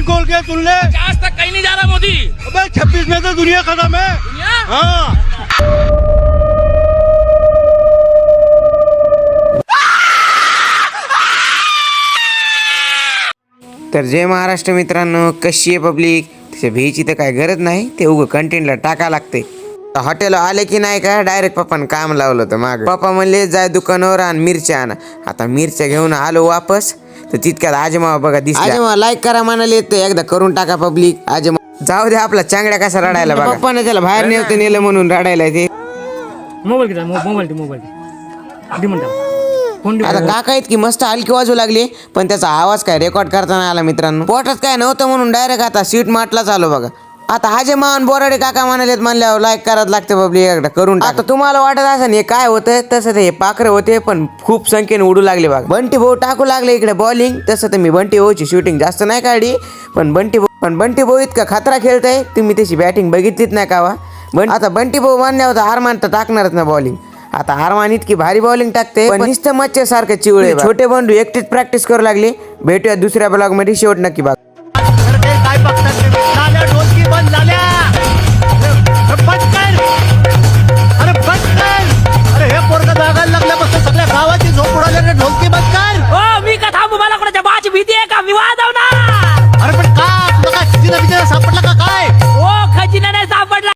खोल के सुन ले, आज तक कहीं नहीं जा रहा मोदी। अबे 26 में तो दुनिया खत्म है। दुनिया हाँ तर जय महाराष्ट्र मित्रांनो, कशी आहे पब्लिक? तसे भ्यायची तर काय गरज नाही, ते उगं कंटेंटला टाका लागते. हॉटेल आले की नाही का डायरेक्ट पप्पानं काम लावलं होतं माग. पप्पा म्हणले जाय दुकानावर आणि मिरच्या आण. आता मिरच्या घेऊन आलो वापस, तर तितक्यात आजमा बघा दिसला. आजमा लाईक करा म्हणाले, ते एकदा करून टाका पब्लिक. आजमा जाऊ दे, आपला चांगड्या कसा रडायला बघा. पप्पाने त्याला बाहेर नेवते नेलं म्हणून रडायला ते. मोबाईल किती मोबाईल आता काका इतकी मस्त हलकी वाजू लागली, पण त्याचा आवाज काय रेकॉर्ड करताना आला मित्रांनो. पोटात काय नव्हतं म्हणून डायरेक्ट आता सीट माटलाच आलो बघा. आता हाजे मान बोराडे काका म्हणालेत म्हणल्यावर लाईक करायला लागते पब्लिक, एकदा करून टाका. आता तुम्हाला वाटत असं हे काय होतं, तसं ते हे पाखरं होते पण खूप संख्येने उडू लागले बघा. बंटी भाऊ टाकू लागले इकडे बॉलिंग. तसं तर मी बंटी भाऊची शूटिंग जास्त नाही काढली, पण बंटी भाऊ इतका खतरा खेळताय, तुम्ही त्याची बॅटिंग बघितलीच नाही का वा. आता बंटी भाऊ मान्य होता, आरमान तर टाकणारच ना बॉलिंग. आता आरमान इतकी भारी बॉलिंग टाकते, पण नुसतं मच्छर सारखं चिवळे. छोटे बंधू एकटीच प्रॅक्टिस करू लागले. भेटूया दुसऱ्या ब्लॉग मध्ये, शेवट नक्की बघा.